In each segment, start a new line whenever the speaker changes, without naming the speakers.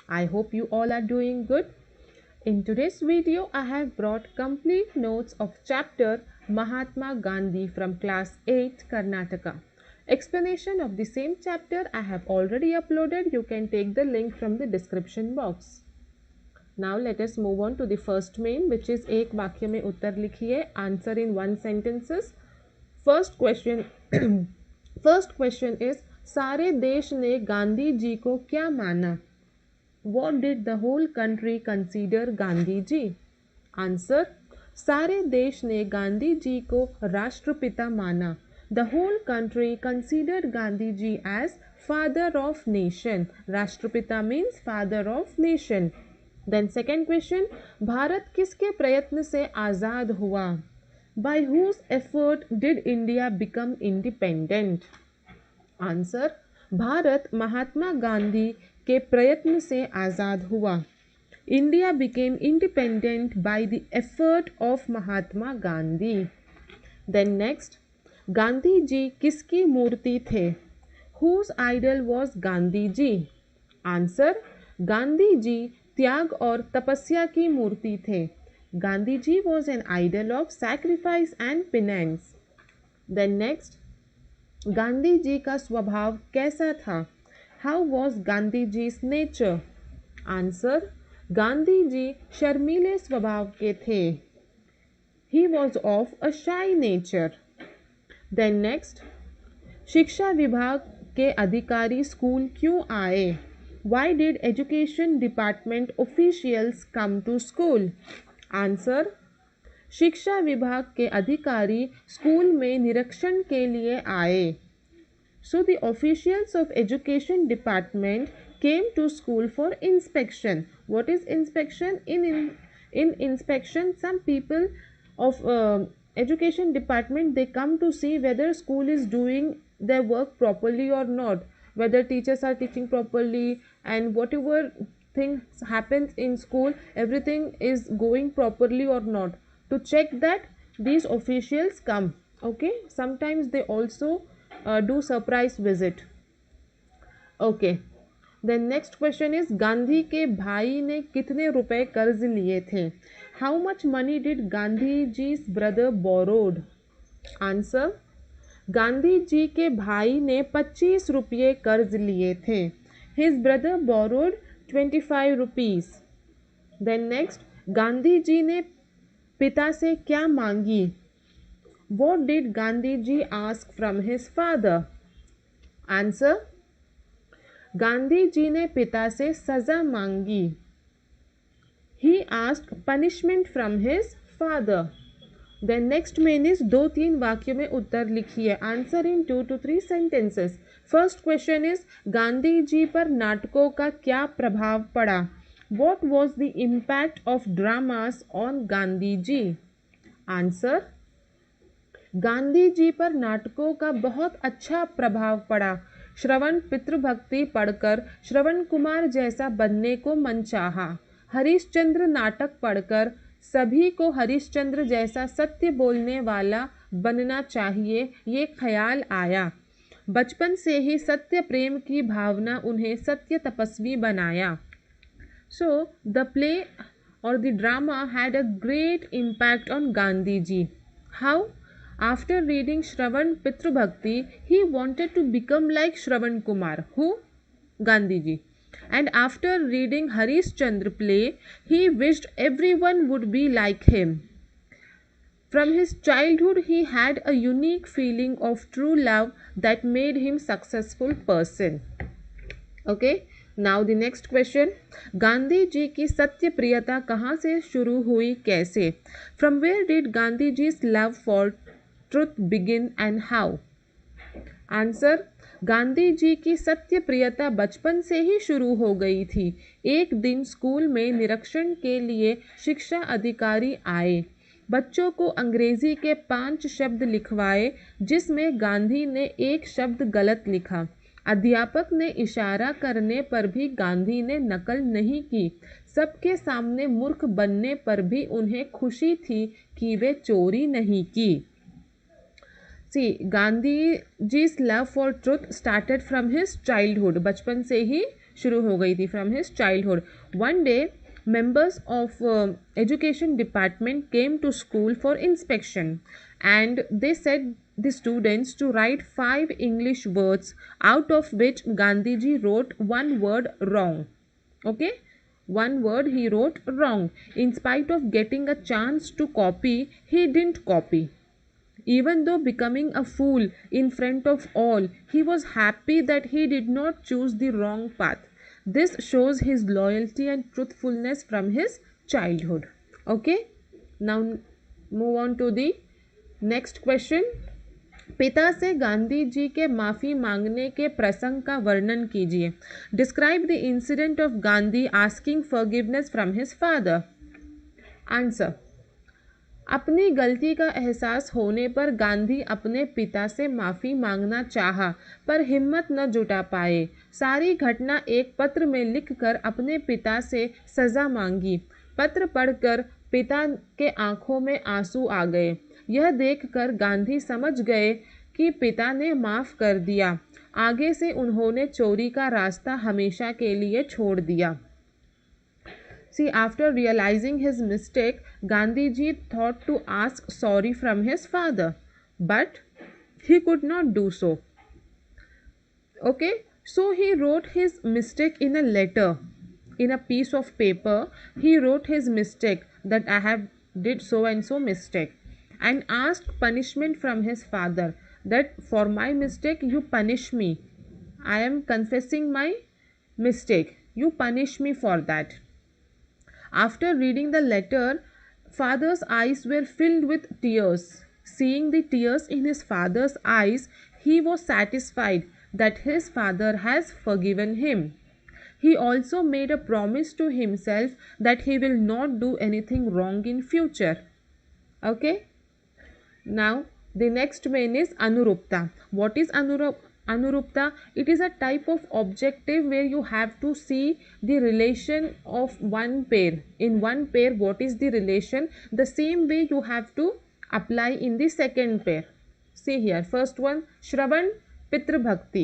I hope you all are doing good. In today's video, I have brought complete notes of chapter Mahatma Gandhi from class 8 Karnataka. Explanation of the same chapter I have already uploaded. You can take the link from the description box. Now let us move on to the first main, which is एक वाक्य में उत्तर लिखिए, answer in one sentences. First question first question is सारे देश ने गांधी जी को क्या माना? What did the whole country consider Gandhi ji? Answer सारे देश ने गांधी जी को राष्ट्रपिता माना. The whole country considered Gandhi ji as father of nation. राष्ट्रपिता means father of nation. Then second question, Bharat किसके प्रयत्न से आज़ाद हुआ? By whose effort did India become independent? Answer, Bharat Mahatma Gandhi के प्रयत्न से आज़ाद हुआ. India became independent by the effort of Mahatma Gandhi. Then next, Gandhi ji किसकी मूर्ति थे? Whose idol was Gandhi ji? Answer, Gandhi ji त्याग और तपस्या की मूर्ति थे. Gandhi ji was an idol of sacrifice and penance. Then next, Gandhi ji का स्वभाव कैसा था? How was Gandhi जी's nature? Answer, Gandhi ji शर्मीले स्वभाव के थे. He was of a shy nature. Then next, शिक्षा विभाग के अधिकारी स्कूल क्यों आए? Why did education department officials come to school? Answer, शिक्षा विभाग के अधिकारी स्कूल में निरीक्षण के लिए आए. So the officials of education department came to school for inspection. What is inspection? In inspection, some people of education department, they come to see whether school is doing their work properly or not, whether teachers are teaching properly, and whatever things happens in school, everything is going properly or not. To check that, these officials come. Okay, sometimes they also do surprise visit. Okay, then next question is Gandhi के भाई ने कितने रुपए कर्ज लिए थे? How much money did Gandhiji's brother borrowed? Answer, Gandhi ji के भाई ने 25 रुपये कर्ज लिए थे. His brother borrowed 25 rupees. Then next, Gandhi ji ने पिता से क्या मांगी? What did Gandhi ji ask from his father? Answer, Gandhi ji ने पिता से सजा मांगी. He asked punishment from his father. Then next main is 2-3 वाक्य में उत्तर लिखिए. Answer in 2 to 3 sentences. First question is Gandhi ji पर नाटकों का क्या प्रभाव पड़ा? What was the impact of dramas on Gandhi ji? Answer, Gandhi ji पर नाटकों का बहुत अच्छा प्रभाव पड़ा. श्रवण पितृभक्ति पढ़कर श्रवण कुमार जैसा बनने को मन चाहा. हरिश्चंद्र नाटक पढ़कर सभी को हरिश्चंद्र जैसा सत्य बोलने वाला बनना चाहिए, ये ख्याल आया. बचपन से ही सत्य प्रेम की भावना उन्हें सत्य तपस्वी बनाया. So the play or the drama had a great impact on Gandhi ji. How? After reading Shravan Pitrubhakti, he wanted to become like Shravan Kumar. Who? Gandhi ji. And after reading Harish Chandra play, he wished everyone would be like him. From his childhood, he had a unique feeling of true love that made him successful person. Okay. Now the next question. Gandhi ji की सत्य प्रियता कहाँ से शुरू हुई, कैसे? From where did Gandhi ji's love for truth begin and how? Answer, Gandhi ji की सत्य प्रियता बचपन से ही शुरू हो गई थी. एक दिन स्कूल में निरीक्षण के लिए शिक्षा अधिकारी आए. बच्चों को अंग्रेजी के 5 शब्द लिखवाए, जिसमें गांधी ने एक शब्द गलत लिखा. अध्यापक ने इशारा करने पर भी गांधी ने नकल नहीं की. सबके सामने मूर्ख बनने पर भी उन्हें खुशी थी कि वे चोरी नहीं की. See, Gandhiji's love for truth started from his childhood. बचपन से ही शुरू हो गई थी from his childhood. One day members of education department came to school for inspection, and they said the students to write 5 English words, out of which Gandhiji wrote one word wrong. Okay, one word he wrote wrong. In spite of getting a chance to copy, he didn't copy. Even though becoming a fool in front of all, he was happy that he did not choose the wrong path. This shows his loyalty and truthfulness from his childhood. Okay, now move on to the next question. पिता से गांधी जी के माफ़ी मांगने के प्रसंग का वर्णन कीजिए. Describe the incident of Gandhi asking forgiveness from his father. Answer. अपनी गलती का एहसास होने पर गांधी अपने पिता से माफ़ी मांगना चाहा, पर हिम्मत न जुटा पाए. सारी घटना एक पत्र में लिखकर अपने पिता से सज़ा मांगी. पत्र पढ़कर पिता के आंखों में आंसू आ गए. यह देखकर गांधी समझ गए कि पिता ने माफ़ कर दिया. आगे से उन्होंने चोरी का रास्ता हमेशा के लिए छोड़ दिया. See, after realizing his mistake, Gandhiji thought to ask sorry from his father, but he could not do so. Okay, so he wrote his mistake in a letter, in a piece of paper. He wrote his mistake, that I have did so and so mistake, and asked punishment from his father, that for my mistake you punish me. I am confessing my mistake. You punish me for that. After reading the letter, father's eyes were filled with tears. Seeing the tears in his father's eyes, he was satisfied that his father has forgiven him. He also made a promise to himself that he will not do anything wrong in future. Okay? Now, the next main is Anurupta. What is Anurupta? It is a type of objective where you have to see the relation of one pair. In one pair, what is the relation? The same way you have to apply in the second pair. See here, first one, Shravan Pitra Bhakti.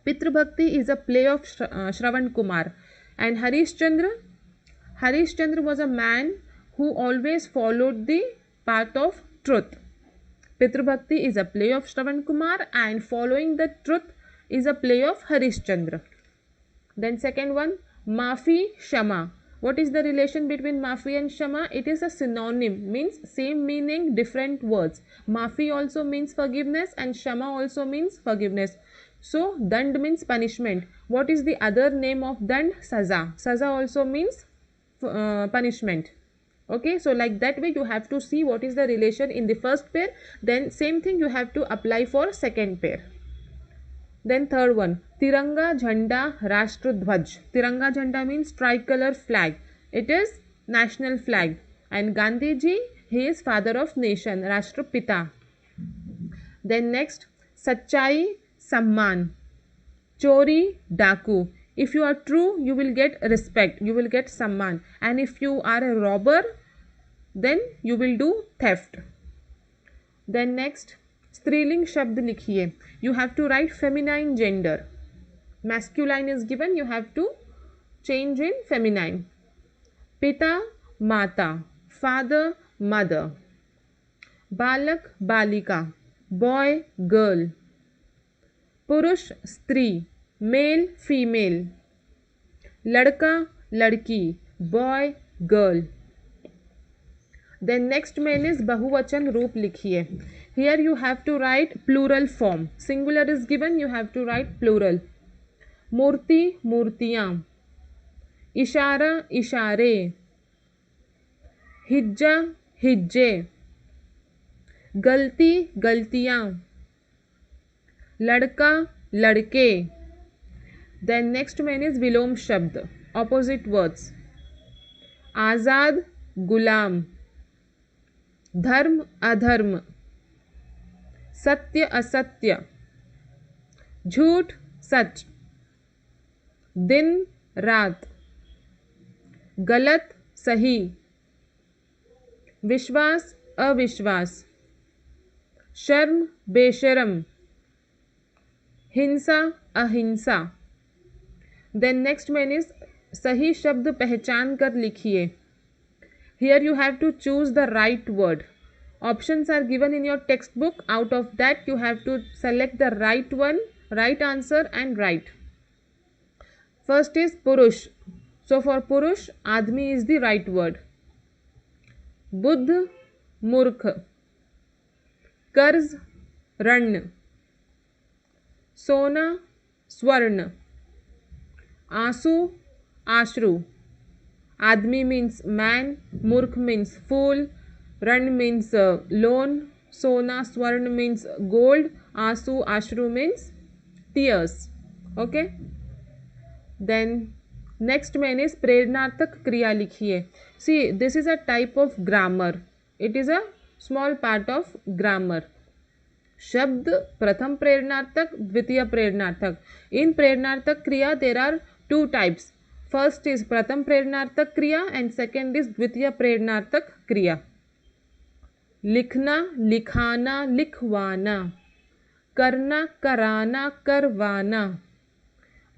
Pitra Bhakti is a play of Shravan Kumar. And Harish Chandra was a man who always followed the path of truth. Pitra Bhakti is a play of Shravan Kumar, and following the truth is a play of Harish Chandra. Then second one, Maafi Shama. What is the relation between Maafi and Shama? It is a synonym, means same meaning, different words. Maafi also means forgiveness and Shama also means forgiveness. So Dand means punishment. What is the other name of Dand? Saza. Saza also means punishment. Okay, so like that way you have to see what is the relation in the first pair, then same thing you have to apply for second pair. Then third one, Tiranga Jhanda Rashtra Dhwaj. Tiranga Jhanda means tricolor flag. It is national flag. And Gandhiji, he is father of nation, Rashtrapita. Then next, Sachai Samman. Chori Daku. If you are true, you will get respect, you will get samman. And if you are a robber, then you will do theft. Then next, Striling Shabd likhiye. You have to write feminine gender. Masculine is given, you have to change in feminine. Pita, Mata. Father, mother. Balak, Balika. Boy, girl. Purush, Stri. Male, female. Ladka, ladki. Boy, girl. Then next main is Bahuvachan Roop likhiye. Here you have to write plural form. Singular is given, you have to write plural. Murti, murtiyan. Ishara, ishare. Hijja, hijje. Galti, galtiyan. Ladka, ladke. Then next main is Vilom Shabd, opposite words. Azad, Gulam. Dharm, adharm. Satya, asatya. Jhoot, sach. Din, raat. Galat, sahi. Vishwas, avishwas. Sharm, besharam. Hinsa, ahinsa. Then next main is सही शब्द पहचान कर लिखिए. Here you have to choose the right word. Options are given in your textbook. Out of that you have to select the right one, right answer and write. First is Purush. So for Purush, Admi is the right word. Buddh, Murkh. Karz, Ran. Sona, Swarna. Asu, Ashru. Admi means man, Murkh means fool, Ran means loan, Sona Swarna means gold, Asu Ashru means tears. Okay. Then next main is प्रेरणार्थक क्रिया लिखिए. See, this is a type of grammar. It is a small part of grammar. शब्द प्रथम प्रेरणार्थक, द्वितीय प्रेरणार्थक. In प्रेरणार्थक क्रिया there are two types. First is प्रथम प्रेरणार्थक क्रिया and second is द्वितीय प्रेरणार्थक क्रिया. लिखना, लिखाना, लिखवाना. करना, कराना, करवाना.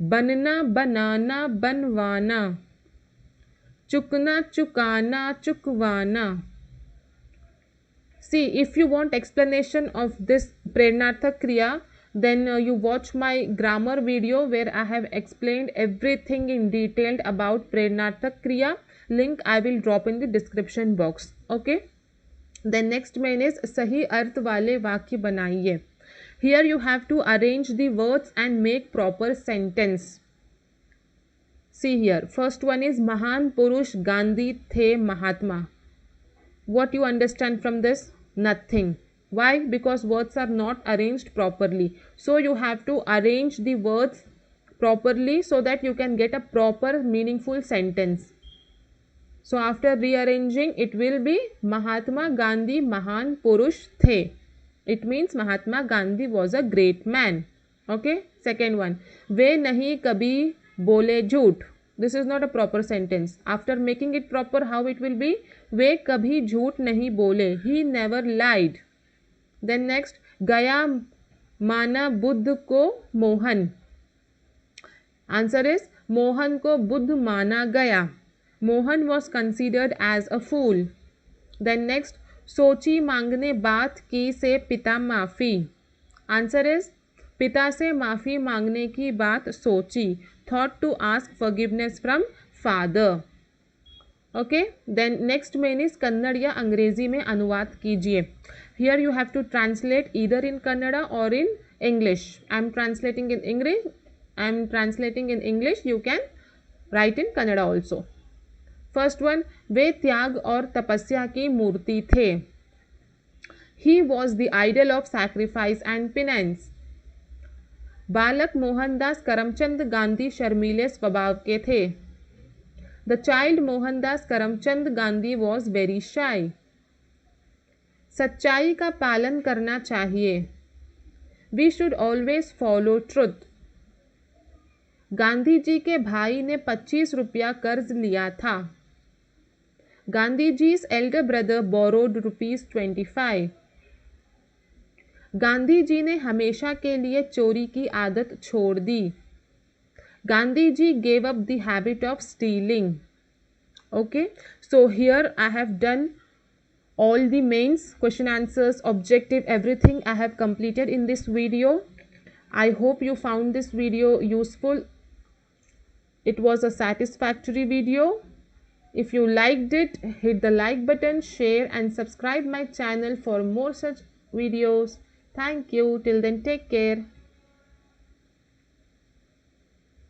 बनना, बनाना, बनवाना. चुकना, चुकाना, चुकवाना. See, if you want explanation of this Prernarthak Kriya, then you watch my grammar video where I have explained everything in detail about Prernarthak Kriya. Link I will drop in the description box. Okay. Then next main is सही अर्थ वाले वाक्य बनाइए. Here you have to arrange the words and make proper sentence. See here, first one is महान पुरुष गांधी थे महात्मा. What you understand from this? Nothing. Why? Because words are not arranged properly. So you have to arrange the words properly so that you can get a proper meaningful sentence. So after rearranging, it will be Mahatma Gandhi Mahan Purush The. It means Mahatma Gandhi was a great man. Okay. Second one, वे नहीं कभी बोले झूठ. This is not a proper sentence. After making it proper, how it will be? वे कभी झूठ नहीं बोले. He never lied. Then next, गया माना बुद्ध को मोहन. Answer is मोहन को बुद्ध माना गया. Mohan was considered as a fool. Then next, सोची मांगने बात की से पिता माफ़ी. Answer is पिता से माफ़ी मांगने की बात सोची. Thought to ask forgiveness from father. Okay. Then next main is Kannada या अंग्रेजी में अनुवाद कीजिए. Here you have to translate either in Kannada or in English. I am translating in English. You can write in Kannada also. First one, वे त्याग और तपस्या की मूर्ति थे. He was the idol of sacrifice and penance. बालक मोहनदास करमचंद गांधी शर्मीले स्वभाव के थे. The child Mohandas Karamchand Gandhi was very shy. सच्चाई का पालन करना चाहिए. We should always follow truth. Gandhi ji के भाई ने 25 रुपया कर्ज लिया था. Gandhiji's elder brother borrowed ₹25. Gandhi ji ने हमेशा के लिए चोरी की आदत छोड़ दी. Gandhi ji gave up the habit of stealing. Okay, so here I have done all the mains, question answers, objective, everything I have completed in this video. I hope you found this video useful. It was a satisfactory video. If you liked it, hit the like button, share and subscribe my channel for more such videos. Thank you. Till then, take care.